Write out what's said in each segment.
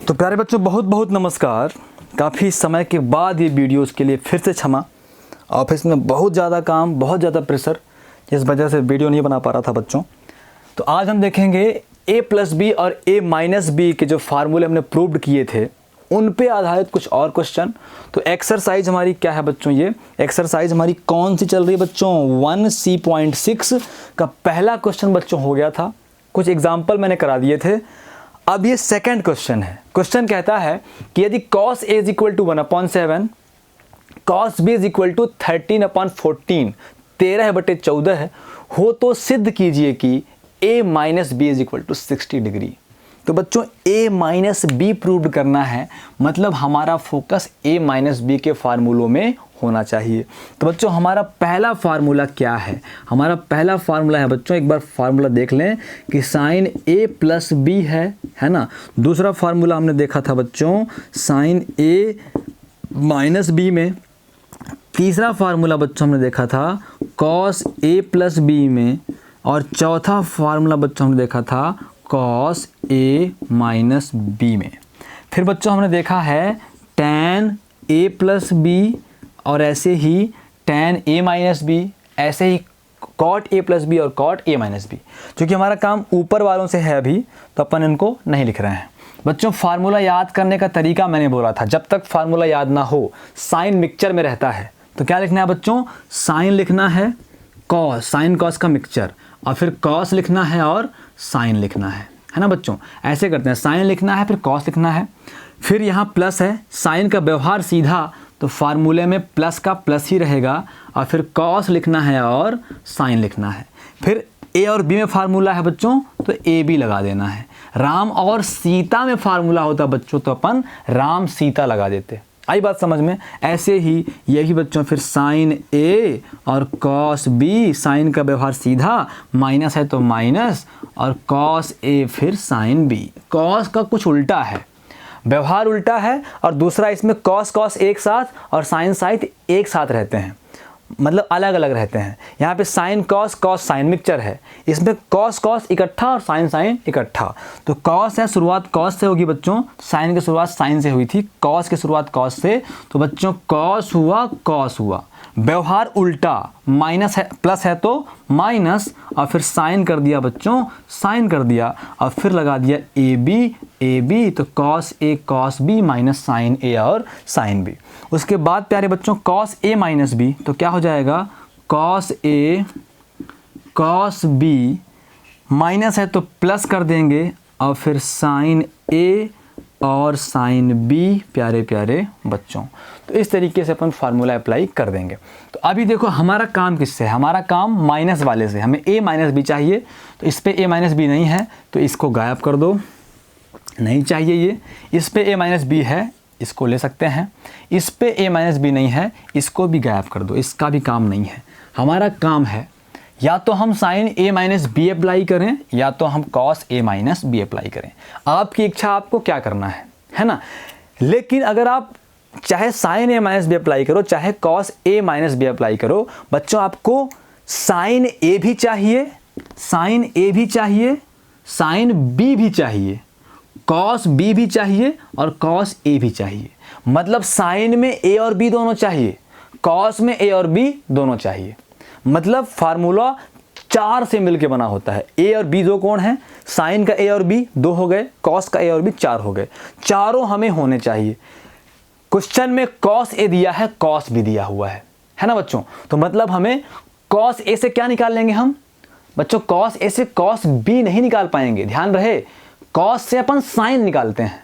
तो प्यारे बच्चों बहुत बहुत नमस्कार। काफ़ी समय के बाद ये वीडियोस के लिए फिर से क्षमा। ऑफिस में बहुत ज़्यादा काम, बहुत ज़्यादा प्रेशर, जिस वजह से वीडियो नहीं बना पा रहा था बच्चों। तो आज हम देखेंगे a+b और a-b के जो फार्मूले हमने प्रूव्ड किए थे उन पे आधारित कुछ और क्वेश्चन। तो एक्सरसाइज हमारी क्या है बच्चों, ये एक्सरसाइज हमारी कौन सी चल रही है बच्चों, 1C.6 का पहला क्वेश्चन बच्चों हो गया था। कुछ एग्जाम्पल मैंने करा दिए थे। अब ये सेकंड क्वेश्चन है। क्वेश्चन कहता है कि यदि cos a = 1/7, cos b = 13/14, 13/14 है, हो तो सिद्ध कीजिए कि a-b = 60 डिग्री। तो बच्चों a-b प्रूव्ड करना है, मतलब हमारा फोकस a-b के फार्मूलों में होना चाहिए। तो बच्चों हमारा पहला फार्मूला क्या है? हमारा पहला फार्मूला है बच्चों, एक बार फार्मूला देख लें कि sin a + b है ना। दूसरा फार्मूला हमने देखा था बच्चों sin a - b में। तीसरा फार्मूला बच्चों हमने देखा था cos a + b में। और चौथा फार्मूला बच्चों हमने देखा था cos a - b में। फिर बच्चों हमने देखा है tan a + b और ऐसे ही tan a - b, ऐसे ही cot a + b और cot a - b। क्योंकि हमारा काम ऊपर वालों से है अभी, तो अपन इनको नहीं लिख रहे हैं। बच्चों फार्मूला याद करने का तरीका मैंने बोला था, जब तक फार्मूला याद ना हो साइन मिक्सचर में रहता है। तो क्या लिखना है बच्चों, साइन लिखना है, कॉस, साइन कॉस का मिक्सचर, और फिर कॉस लिखना है और साइन लिखना है ना बच्चों। ऐसे करते हैं, साइन लिखना है फिर कॉस लिखना है, फिर यहाँ प्लस है, साइन का व्यवहार सीधा, तो फार्मूले में प्लस का प्लस ही रहेगा, और फिर कॉस लिखना है और साइन लिखना है। फिर ए और बी में फार्मूला है बच्चों, तो ए बी लगा देना है। राम और सीता में फार्मूला होता बच्चों, तो अपन राम सीता लगा देते। आई बात समझ में? ऐसे ही यही बच्चों फिर साइन ए और कॉस बी, साइन का व्यवहार सीधा, माइनस है तो माइनस, और कॉस ए फिर साइन बी। कॉस का कुछ उल्टा है, व्यवहार उल्टा है, और दूसरा इसमें कॉस कॉस एक साथ और साइन साइन एक साथ रहते हैं, मतलब अलग अलग रहते हैं। यहाँ पे sine cos cos sine mixture है, इसमें कॉस कॉस इकट्ठा और साइन साइन इकट्ठा। तो कॉस है, शुरुआत कॉस से होगी बच्चों, साइन की शुरुआत साइन से हुई थी, कॉस की शुरुआत कॉस से, तो बच्चों कॉस हुआ कॉस हुआ। व्यवहार उल्टा, माइनस है प्लस है तो माइनस, और फिर साइन कर दिया बच्चों, साइन कर दिया, और फिर लगा दिया ए बी, तो cos A cos B minus sign ए और साइन बी। उसके बाद प्यारे बच्चों कॉस a - b, तो क्या हो जाएगा, cos a cos b, minus है तो प्लस कर देंगे, और फिर साइन a और साइन b प्यारे प्यारे बच्चों। तो इस तरीके से अपन फार्मूला अप्लाई कर देंगे। तो अभी देखो हमारा काम किससे है, हमारा काम माइनस वाले से, हमें a - b चाहिए। तो इस पे a - b नहीं है तो इसको गायब कर दो, नहीं चाहिए ये। इस पे a - b है, इसको ले सकते हैं। इस पे a - b नहीं है, इसको भी गायब कर दो, इसका भी काम नहीं है। हमारा काम है या तो हम साइन a - b अप्लाई करें, या तो हम कॉस a - b अप्लाई करें। आपकी इच्छा, आपको क्या करना है ना। लेकिन अगर आप चाहे साइन a - b अप्लाई करो, चाहे कॉस a - b अप्लाई करो, बच्चों आपको साइन a भी चाहिए, साइन a भी चाहिए, साइन b भी चाहिए, कॉस b भी चाहिए, और कॉस a भी चाहिए। मतलब साइन में a और b दोनों चाहिए, कॉस में a और b दोनों चाहिए। मतलब फार्मूला 4 से मिलके बना होता है। a और b दो कोण हैं, साइन का a और b 2 हो गए, कॉस का a और b 4 हो गए, चारों हमें होने चाहिए। क्वेश्चन में कॉस a दिया है, कॉस b दिया हुआ है ना बच्चों। तो मतलब हमें कॉस a से क्या निकाल लेंगे हम बच्चों, कॉस a से कॉस b नहीं निकाल पाएंगे। ध्यान रहे, कॉस से अपन साइन निकालते हैं,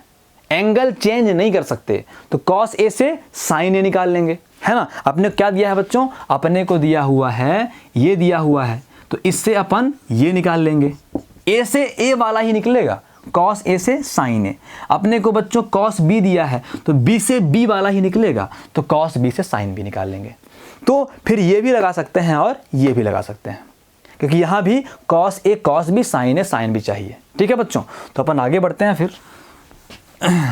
एंगल चेंज नहीं कर सकते। तो कॉस ए से साइन ए निकाल लेंगे, है ना। अपने क्या दिया है बच्चों, अपने को दिया हुआ है, ये दिया हुआ है, तो इससे अपन ये निकाल लेंगे। ए से ए वाला ही निकलेगा, कॉस ए से साइन ए। अपने को बच्चों कॉस बी दिया है, तो बी से बी वाला ही निकलेगा, तो कॉस बी से साइन बी निकाल लेंगे। तो फिर ये भी लगा सकते हैं और ये भी लगा सकते हैं, क्योंकि यहाँ भी cos A cos B sign A sine B चाहिए। ठीक है बच्चों, तो अपन आगे बढ़ते हैं फिर।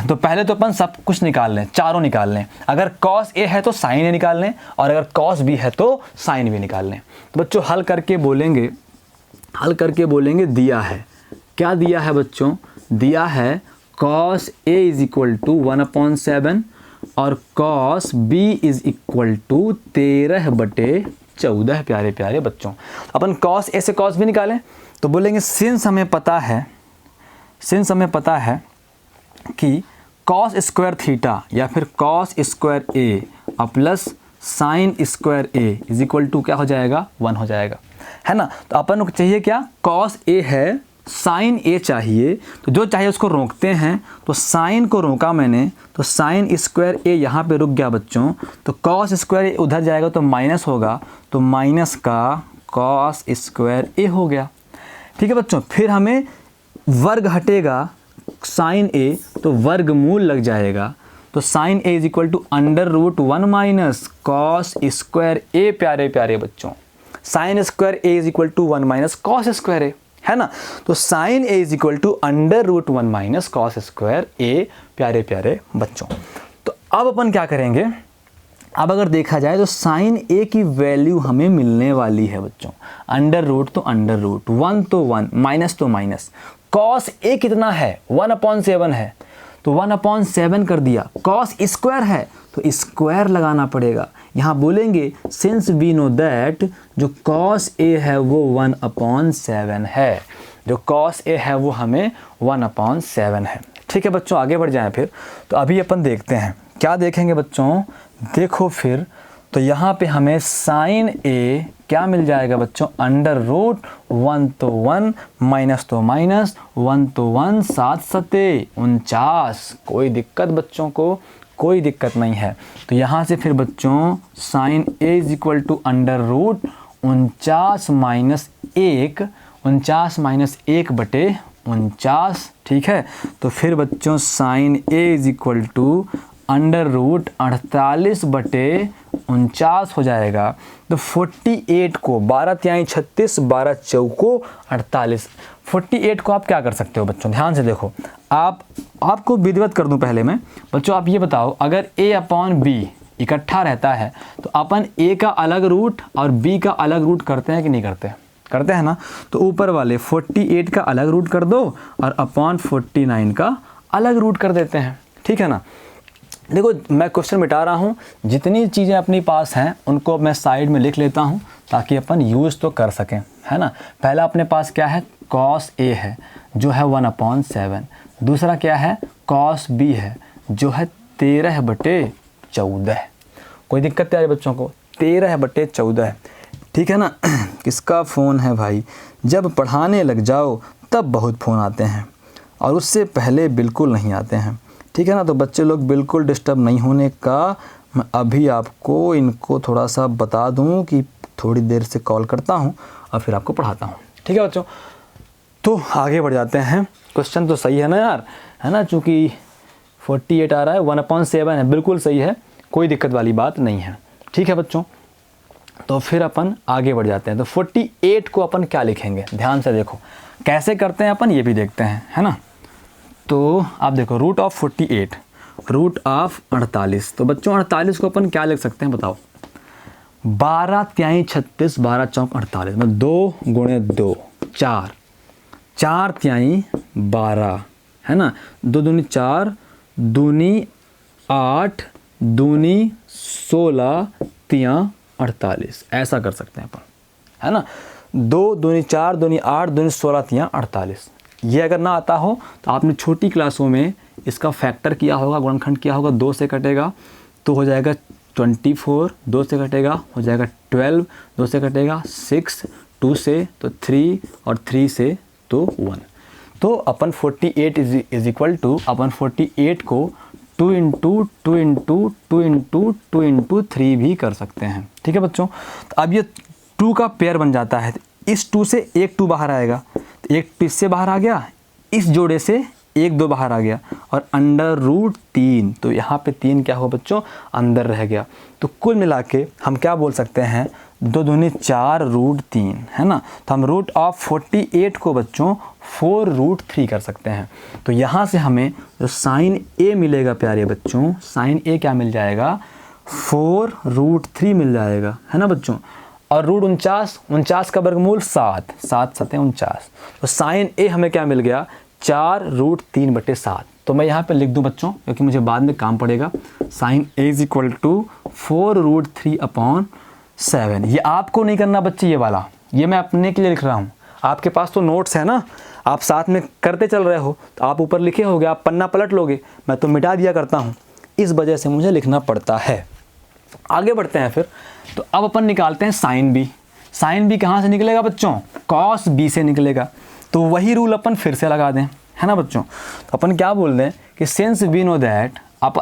तो पहले तो अपन सब कुछ निकाल लें, चारों निकाल लें। अगर कॉस ए है तो साइन ए निकाल लें, और अगर कॉस बी है तो साइन बी निकाल लें। तो बच्चों हल करके बोलेंगे दिया है, क्या दिया है बच्चों, दिया है cos A is equal to 1/7 और cos B is equal to 13/14। प्यारे प्यारे बच्चों, अपन कॉस ए से कॉस बी निकालें तो बोलेंगे सिंस हमें पता है कि कॉस स्क्वायर थीटा या फिर cos square A plus sine square A is equal to क्या हो जाएगा, 1 हो जाएगा, है ना। तो अपन को चाहिए क्या, कॉस ए है, साइन ए चाहिए, तो जो चाहिए उसको रोकते हैं। तो साइन को रोका मैंने, तो साइन स्क्वायर ए यहाँ पे रुक गया बच्चों, तो कॉस स्क्वायर ए उधर जाएगा तो माइनस होगा, तो माइनस का कॉस स्क्वायर ए हो गया। ठीक है बच्चों, फिर हमें वर्ग हटेगा साइन ए, तो वर्गमूल लग जाएगा, तो sine A is equal to √1 minus cos square A. प्यारे प्यारे बच्चों, sine square A is equal to 1 minus cos square A, है ना। तो sine A is equal to √1 minus cos square A. प्यारे प्यारे बच्चों, तो अब अपन क्या करेंगे, अब अगर देखा जाए तो साइन ए की वैल्यू हमें मिलने वाली है बच्चों, √ तो √ 1 तो 1, माइनस तो माइनस। कॉस ए कितना है, 1/7 है, तो 1/7 कर दिया। कॉस स्क्वायर है तो स्क्वायर लगाना पड़ेगा। यहाँ बोलेंगे सिंस वी नो दैट जो कॉस ए है वो 1/7 है, जो कॉस ए है वो हमें 1/7 है। ठीक है बच्चों, आगे बढ़ जाएं फिर। तो अभी अपन देखते हैं क्या देखेंगे बच्चों, देखो फिर तो यहाँ पे हमें साइन ए क्या मिल जाएगा बच्चों, √1 तो 1, माइनस तो माइनस, 1 तो 1, 7 7 49। कोई दिक्कत बच्चों को, कोई दिक्कत नहीं है। तो यहाँ से फिर बच्चों sine A is equal to √49 minus 1, 49 - 1/49। ठीक है, तो फिर बच्चों sine A is equal to √48/49 हो जाएगा। तो 48 को 12 तिहाई 36, 12 चौको 48। 48 को आप क्या कर सकते हो बच्चों, ध्यान से देखो, आपको विधिवत कर दूं पहले मैं। बच्चों आप ये बताओ, अगर a/b इकट्ठा रहता है तो अपन a का अलग रूट और b का अलग रूट करते हैं कि नहीं करते, करते हैं ना। तो ऊपर वाले 48 का अलग रूट कर दो और अपॉन 49 का अलग रूट कर देते हैं। ठीक है ना। देखो मैं क्वेश्चन मिटा रहा हूँ, जितनी चीज़ें अपने पास हैं उनको मैं साइड में लिख लेता हूँ ताकि अपन यूज़ तो कर सकें, है ना। पहला अपने पास क्या है, कॉस ए है जो है 1/7। दूसरा क्या है, कॉस बी है जो है 13/14। कोई दिक्कत है बच्चों को, 13/14। ठीक है ना। किसका फ़ोन है भाई, जब पढ़ाने लग जाओ तब बहुत फ़ोन आते हैं और उससे पहले बिल्कुल नहीं आते हैं। ठीक है ना। तो बच्चे लोग बिल्कुल डिस्टर्ब नहीं होने का मैं अभी आपको इनको थोड़ा सा बता दूं कि थोड़ी देर से कॉल करता हूं और फिर आपको पढ़ाता हूं। ठीक है बच्चों, तो आगे बढ़ जाते हैं। क्वेश्चन तो सही है ना यार, है ना, चूँकि 48 आ रहा है, 1/7 है, बिल्कुल सही है, कोई दिक्कत वाली बात नहीं है। ठीक है बच्चों, तो फिर अपन आगे बढ़ जाते हैं। तो 48 को अपन क्या लिखेंगे, ध्यान से देखो कैसे करते हैं अपन, ये भी देखते हैं, है ना। तो आप देखो √48, √48। तो बच्चों 48 को अपन क्या लिख सकते हैं बताओ, 12 तिहाई 36, 12 चौक 48, मतलब 2 × 2 4, 4 तिहाई 12, है ना, 2 दूनी 4, दूनी 8, दूनी 16, तिया 48। ऐसा कर सकते हैं अपन, है ना। 2 दूनी 4, दूनी 8, दूनी 16, तिया 48। ये अगर ना आता हो तो आपने छोटी क्लासों में इसका फैक्टर किया होगा, गुणनखंड किया होगा। 2 से कटेगा तो हो जाएगा 24, 2 से कटेगा हो जाएगा 12, 2 से कटेगा 6, 2 से तो 3 और 3 से तो 1। तो अपन 48 इज इक्वल टू अपन 48 को 2 × 2 × 2 × 2 × 3 भी कर सकते हैं। ठीक है बच्चों, तो अब ये 2 का पेयर बन जाता है। इस 2 से एक 2 बाहर आएगा, तो एक 2 इससे बाहर आ गया, इस जोड़े से 1 2 बाहर आ गया और √3, तो यहाँ पे 3 क्या हो बच्चों, अंदर रह गया। तो कुल मिला के हम क्या बोल सकते हैं, 2 दूनी 4 √3, है ना। तो हम √48 को बच्चों 4√3 कर सकते हैं। तो यहाँ से हमें जो साइन ए मिलेगा प्यारे बच्चों, साइन ए क्या मिल जाएगा, 4√3 मिल जाएगा, है ना बच्चों। और √49 का वर्गमूल 7, 7 7 49। तो साइन ए हमें क्या मिल गया, 4√3/7। तो मैं यहाँ पे लिख दूँ बच्चों, क्योंकि मुझे बाद में काम पड़ेगा। Sine A is equal to 4√3/7। ये आपको नहीं करना बच्चे, ये वाला ये मैं अपने के लिए लिख रहा हूँ। आपके पास तो नोट्स है ना, आप साथ में करते चल रहे हो, तो आप ऊपर लिखे होगे, आप पन्ना पलट लोगे, मैं तो मिटा दिया करता हूँ, इस वजह से मुझे लिखना पड़ता है। आगे बढ़ते हैं फिर। तो अब अपन निकालते हैं साइन बी। साइन बी कहाँ से निकलेगा बच्चों? कॉस बी से निकलेगा। तो वही रूल अपन फिर से लगा दें, है ना बच्चों। तो अपन क्या बोल रहे हैं कि सिंस वी नो दैट आप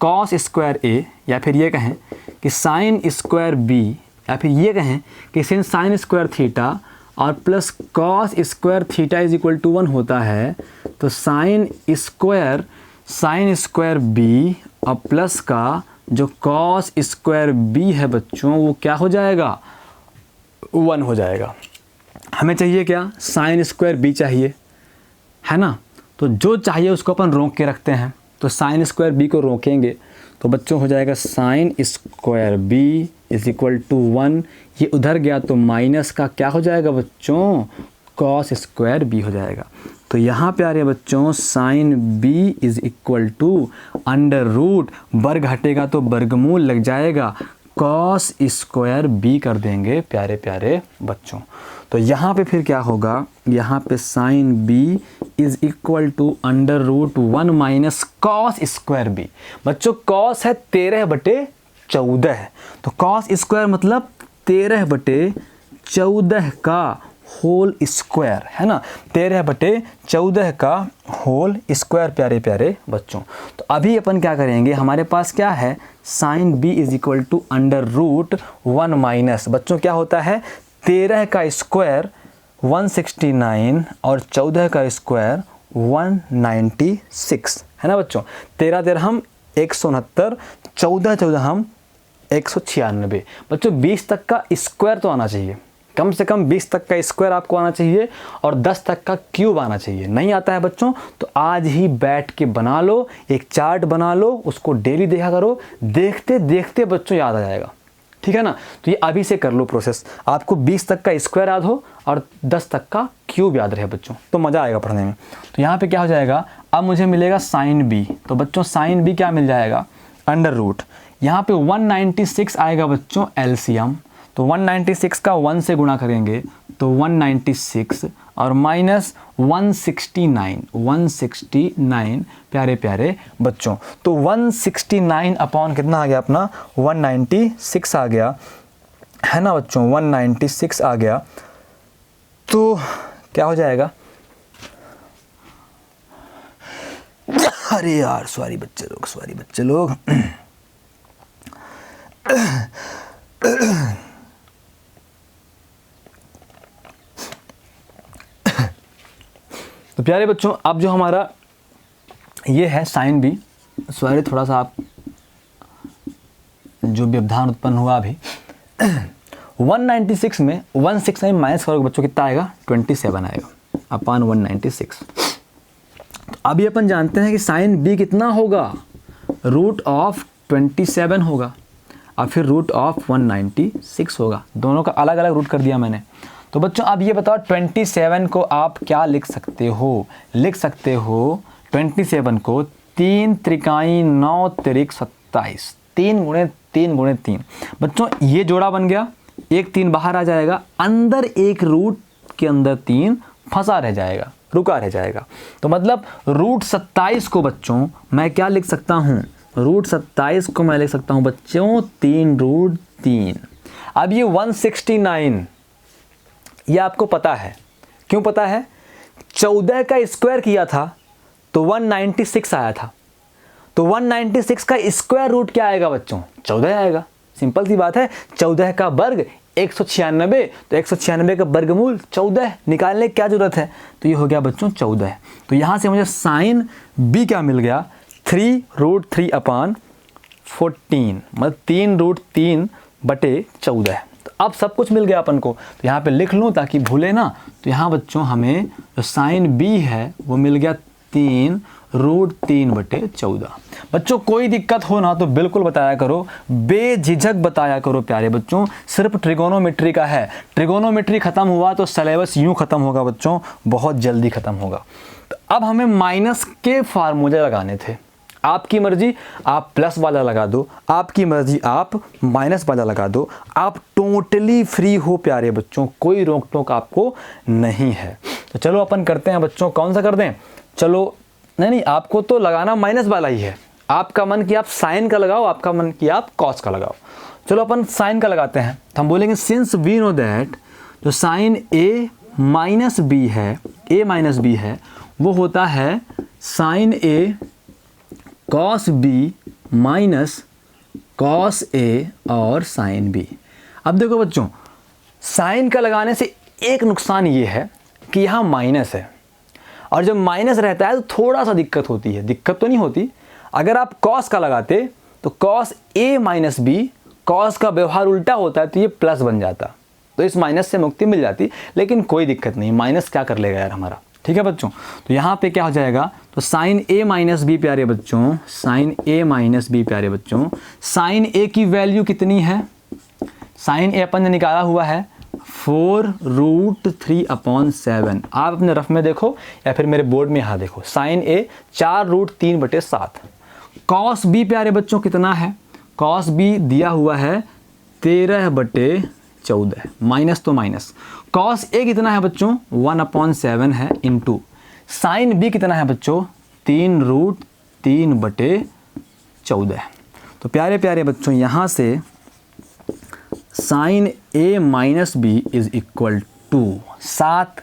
कॉस स्क्वायर ए, या फिर ये कहें कि साइन स्क्वायर बी, या फिर ये कहें कि सिंस साइन स्क्वायर थीटा और plus cos square theta is equal to 1 होता है, तो साइन स्क्वायर बी और प्लस का जो कॉस स्क्वायर बी है बच्चों, वो क्या हो जाएगा? 1 हो जाएगा। हमें चाहिए क्या? साइन स्क्वायर बी चाहिए, है ना। तो जो चाहिए उसको अपन रोक के रखते हैं, तो साइन स्क्वायर बी को रोकेंगे तो बच्चों हो जाएगा sine square B is equal to 1। ये उधर गया तो माइनस का क्या हो जाएगा बच्चों? कॉस स्क्वायर बी हो जाएगा। तो यहाँ पे आ रहे बच्चों sine B is equal to under root, वर्ग हटेगा तो वर्गमूल लग जाएगा, कॉस स्क्वायर बी कर देंगे प्यारे प्यारे बच्चों। तो यहाँ पे फिर क्या होगा? यहाँ पे sine B is equal to under root 1 minus cos square B. बच्चों कॉस है 13/14, तो कॉस स्क्वायर मतलब 13/14 का होल स्क्वायर, है ना, 13/14 का होल स्क्वायर प्यारे प्यारे बच्चों। तो अभी अपन क्या करेंगे, हमारे पास क्या है? Sine B is equal to under root 1 minus, बच्चों क्या होता है? 13 का स्क्वायर 169 और 14 का स्क्वायर 196, है ना बच्चों। 13 हम 169, 14 हम 196। बच्चों 20 तक का स्क्वायर तो आना चाहिए, कम से कम 20 तक का स्क्वायर आपको आना चाहिए और 10 तक का क्यूब आना चाहिए। नहीं आता है बच्चों तो आज ही बैठ के बना लो, एक चार्ट बना लो, उसको डेली देखा करो, देखते देखते बच्चों याद आ जाएगा, ठीक है ना। तो ये अभी से कर लो प्रोसेस, आपको 20 तक का स्क्वायर याद हो और 10 तक का क्यूब याद रहे बच्चों, तो मज़ा आएगा पढ़ने में। तो यहाँ पे क्या हो जाएगा? अब मुझे मिलेगा साइन बी, तो बच्चों साइन बी क्या मिल जाएगा? अंडर रूट, यहाँ पे 196 आएगा बच्चों एलसीएम, तो 196 का 1 से गुणा करेंगे तो 196 और माइनस 169 प्यारे प्यारे बच्चों। तो 169 अपॉन कितना आ गया अपना? 196 आ गया, है ना बच्चों, 196 आ गया। तो क्या हो जाएगा? अरे यार सॉरी बच्चे लोग तो प्यारे बच्चों अब जो हमारा ये है साइन बी, सॉरी थोड़ा सा आप जो व्यवधान उत्पन्न हुआ अभी 196 में 169 माइनस करोगे बच्चों कितना आएगा? 27 आएगा अपॉन 196। तो अभी अपन जानते हैं कि साइन बी कितना होगा? रूट ऑफ 27 होगा और फिर रूट ऑफ 196 होगा, दोनों का अलग अलग रूट कर दिया मैंने। तो बच्चों अब ये बताओ 27 को आप क्या लिख सकते हो? लिख सकते हो 27 को 3 त्रिकाई 9 तिरिक 27, 3 गुणे 3 गुणे 3। बच्चों ये जोड़ा बन गया, एक 3 बाहर आ जाएगा, अंदर एक रूट के अंदर 3 फंसा रह जाएगा, रुका रह जाएगा। तो मतलब रूट 27 को बच्चों मैं क्या लिख सकता हूँ? रूट 27 को मैं लिख सकता हूँ बच्चों 3√3। अब ये 169 ये आपको पता है, क्यों पता है? 14 का स्क्वायर किया था तो 196 आया था, तो 196 का स्क्वायर रूट क्या आएगा बच्चों? 14 आएगा। सिंपल सी बात है, 14 का वर्ग 196, तो 196 का वर्गमूल 14 निकालने की क्या जरूरत है? तो ये हो गया बच्चों 14। तो यहाँ से मुझे साइन बी क्या मिल गया? 3√3 अपॉन 14, मतलब 3√3/14। तो अब सब कुछ मिल गया अपन को, तो यहाँ पे लिख लूँ ताकि भूले ना। तो यहाँ बच्चों हमें जो साइन बी है वो मिल गया 3√3/14। बच्चों कोई दिक्कत हो ना तो बिल्कुल बताया करो, बेझिझक बताया करो प्यारे बच्चों। सिर्फ ट्रिगोनोमेट्री का है, ट्रिगोनोमेट्री खत्म हुआ तो सिलेबस यूं खत्म होगा बच्चों, बहुत जल्दी खत्म होगा। तो अब हमें माइनस के फार्मूले लगाने थे। आपकी मर्जी आप प्लस वाला लगा दो, आपकी मर्जी आप माइनस वाला लगा दो, आप टोटली फ्री हो प्यारे बच्चों, कोई रोक टोक आपको नहीं है। तो चलो अपन करते हैं बच्चों, कौन सा कर दें? चलो नहीं, आपको तो लगाना माइनस वाला ही है। आपका मन कि आप साइन का लगाओ, आपका मन कि आप कॉस का लगाओ। चलो अपन साइन का लगाते हैं। तो हम बोलेंगे सिंस वी नो दैट जो साइन ए माइनस बी है, ए माइनस बी है, वो होता है sign A cos B minus cos A और साइन बी। अब देखो बच्चों, साइन का लगाने से एक नुकसान ये है कि यहाँ माइनस है, और जब माइनस रहता है तो थोड़ा सा दिक्कत होती है। दिक्कत तो नहीं होती, अगर आप कॉस का लगाते तो cos A minus B, cos का व्यवहार उल्टा होता है तो ये प्लस बन जाता, तो इस माइनस से मुक्ति मिल जाती। लेकिन कोई दिक्कत नहीं, माइनस क्या कर लेगा यार हमारा, ठीक है बच्चों। तो यहाँ पे क्या हो जाएगा, तो साइन ए माइनस बी प्यारे बच्चों, साइन ए माइनस बी प्यारे बच्चों, साइन ए की वैल्यू कितनी है? साइन ए अपन ने निकाला हुआ है 4√3/7। आप अपने रफ में देखो या फिर मेरे बोर्ड में यहाँ देखो, साइन ए 4√3/7। कॉस बी प्यारे बच्चों कितना है? कॉस बी दिया हुआ है 13/14, माइनस तो माइनस। कॉस ए कितना है बच्चों? 1/7 है, इंटू साइन बी कितना है बच्चों? 3√3/14। तो प्यारे प्यारे बच्चों यहाँ से sine A minus B is equal to 7।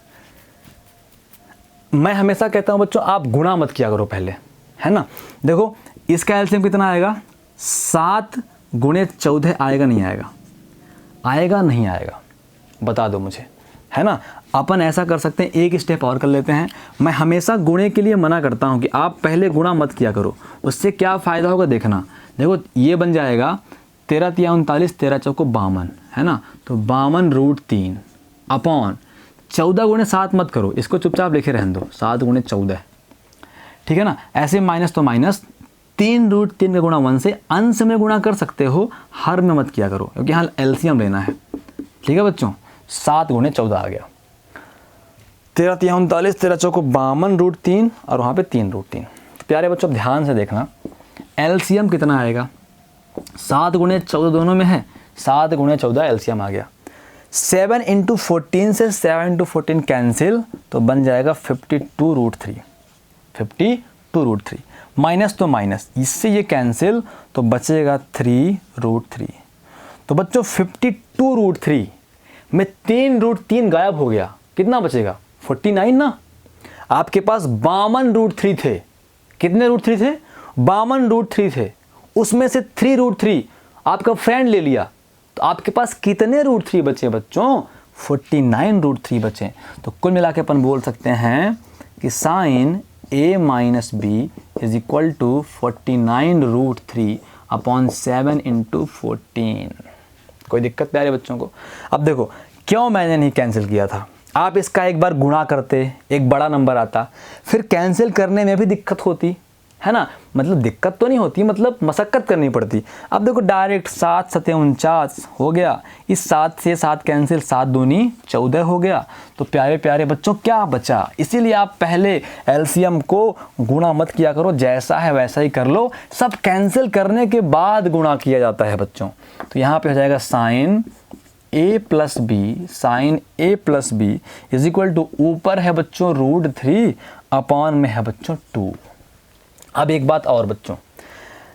मैं हमेशा कहता हूँ बच्चों आप गुणा मत किया करो पहले, है ना। देखो इसका एलसीएम कितना आएगा? 7 गुणे 14 आएगा नहीं आएगा? आएगा नहीं आएगा? बता दो मुझे, है ना। अपन ऐसा कर सकते हैं, एक स्टेप और कर लेते हैं। मैं हमेशा गुणे के लिए मना करता हूँ कि आप पहले गुणा मत किया करो, उससे क्या फ़ायदा होगा देखना। देखो ये बन जाएगा 13 × 39, 13 × 4 52, है ना। तो 52√3 अपॉन 14 गुणे 7 मत करो, इसको चुपचाप लिखे रहने दो, 7 गुणे 14, ठीक है ना। ऐसे माइनस तो माइनस, 3√3 का गुणा 1 से अंश में गुणा कर सकते हो, हर में मत किया करो, क्योंकि यहाँ एलसीएम लेना है, ठीक है बच्चों। 7 गुणे 14 आ गया, 13 × 39, 13 × 4 52√3 और वहाँ पे 3√3। तो प्यारे बच्चों ध्यान से देखना, एलसीएम कितना आएगा? 7 गुणे 14 दोनों में है, 7 गुणे 14 एलसीएम आ गया। 7 × 14 से 7 × 14 कैंसिल, तो बन जाएगा 52√3, 52√3। माइनस तो माइनस, इससे ये कैंसिल, तो बचेगा 3√3। तो बच्चों 52√3 में 3√3 गायब हो गया, कितना बचेगा? 49 ना। आपके पास 52√3 थे। कितने √3 थे? 52√3 थे, उसमें से 3√3 आपका फ्रेंड ले लिया, तो आपके पास कितने √3 बचे बच्चों? 49√3 बचे। तो कुल मिला के अपन बोल सकते हैं कि sine A minus B is equal to 49√3/7 × 14। कोई दिक्कत प्यारे बच्चों को? अब देखो क्यों मैंने नहीं कैंसिल किया था। आप इसका एक बार गुणा करते, एक बड़ा नंबर आता, फिर कैंसिल करने में भी दिक्कत होती, है ना। मतलब दिक्कत तो नहीं होती, मतलब मशक्कत करनी पड़ती। अब देखो डायरेक्ट 7 × 7 = 49 हो गया, इस 7 से 7 कैंसिल, 7 दूनी 14 हो गया। तो प्यारे प्यारे बच्चों क्या बचा? इसीलिए आप पहले एलसीएम को गुणा मत किया करो, जैसा है वैसा ही कर लो, सब कैंसिल करने के बाद गुणा किया जाता है बच्चों। तो यहाँ पे हो जाएगा sine a + b, sine a + b is equal to, ऊपर है बच्चों √3 अपॉन में है बच्चों 2। अब एक बात और बच्चों,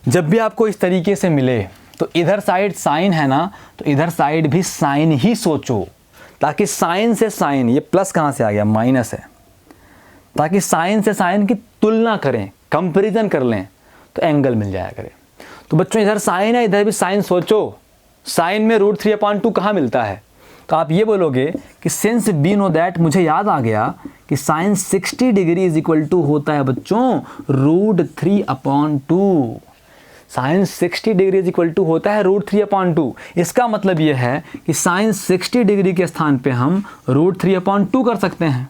जब भी आपको इस तरीके से मिले तो इधर साइड साइन है ना, तो इधर साइड भी साइन ही सोचो, ताकि साइन से साइन, ये प्लस कहाँ से आ गया? माइनस है, ताकि साइन से साइन की तुलना करें, कंपैरिजन कर लें, तो एंगल मिल जाया करे। तो बच्चों इधर साइन है, इधर भी साइन सोचो। साइन में √3/2 कहाँ मिलता है? तो आप ये बोलोगे कि सिंस वी नो दैट, मुझे याद आ गया कि sine 60 degree is equal to होता है बच्चों √3/2। Sine 60 degree is equal to होता है √3/2। इसका मतलब ये है कि साइन 60 डिग्री के स्थान पे हम √3/2 कर सकते हैं।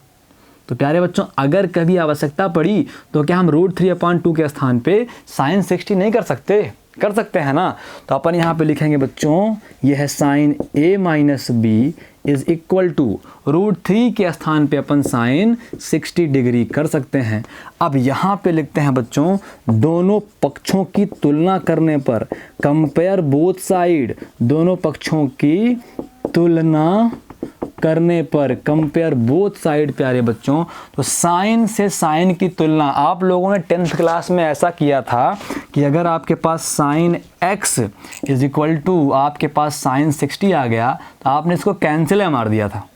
तो प्यारे बच्चों अगर कभी आवश्यकता पड़ी तो क्या हम √3/2 के स्थान पे sin 60 नहीं कर सकते? कर सकते हैं ना। तो अपन यहाँ पे लिखेंगे बच्चों, ये है sin a minus B is equal to √3 के स्थान पे अपन sin 60 डिग्री कर सकते हैं। अब यहाँ पे लिखते हैं बच्चों, दोनों पक्षों की तुलना करने पर, कंपेयर बोथ साइड, दोनों पक्षों की तुलना करने पर, कंपेयर बोथ साइड प्यारे बच्चों, तो साइन से साइन की तुलना, आप लोगों ने 10th क्लास में ऐसा किया था कि अगर आपके पास sine x is equal to आपके पास साइन 60 आ गया तो आपने इसको कैंसिल मार दिया था।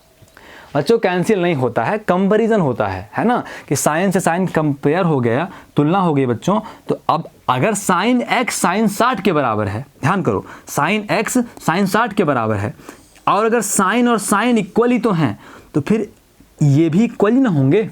बच्चों कैंसिल नहीं होता है, कंपैरिजन होता है ना, कि साइन से साइन कंपेयर हो गया, तुलना हो गई बच्चों। तो अब अगर साइन x साइन 60 के बराबर है, ध्यान करो, साइन x साइन 60 के बराबर है, और अगर साइन और साइन इक्वल ही तो हैं, तो फिर ये भी इक्वल ही ना होंगे,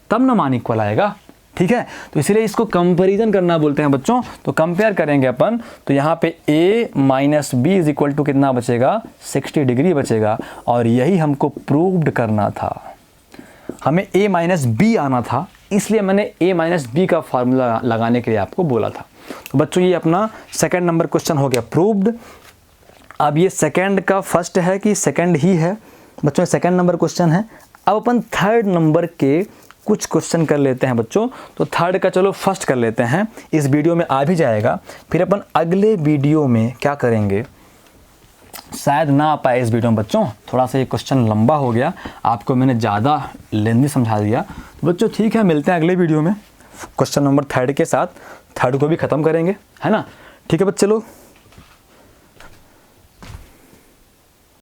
तब ना मान इक्वल आएगा। ठीक है, तो इसलिए इसको कंपैरिजन करना बोलते हैं बच्चों। तो कंपेयर करेंगे अपन, तो यहाँ पे a minus B is equal to कितना बचेगा? 60 डिग्री बचेगा। और यही हमको प्रूव्ड करना था, हमें a माइनस बी आना था, इसलिए मैंने a माइनस बी का फार्मूला लगाने के लिए आपको बोला था। तो बच्चों ये अपना सेकेंड नंबर क्वेश्चन हो गया प्रूव्ड। अब ये सेकंड का फर्स्ट है कि सेकंड ही है बच्चों, सेकंड नंबर क्वेश्चन है। अब अपन थर्ड नंबर के कुछ क्वेश्चन कर लेते हैं बच्चों। तो थर्ड का चलो फर्स्ट कर लेते हैं, इस वीडियो में आ भी जाएगा। फिर अपन अगले वीडियो में क्या करेंगे, शायद ना आ पाए इस वीडियो में बच्चों, थोड़ा सा ये क्वेश्चन लंबा हो गया, आपको मैंने ज़्यादा लेंदी समझा दिया। तो बच्चों ठीक है, मिलते हैं अगले वीडियो में क्वेश्चन नंबर थर्ड के साथ, थर्ड को भी ख़त्म करेंगे, है ना। ठीक है बच्चे लोग।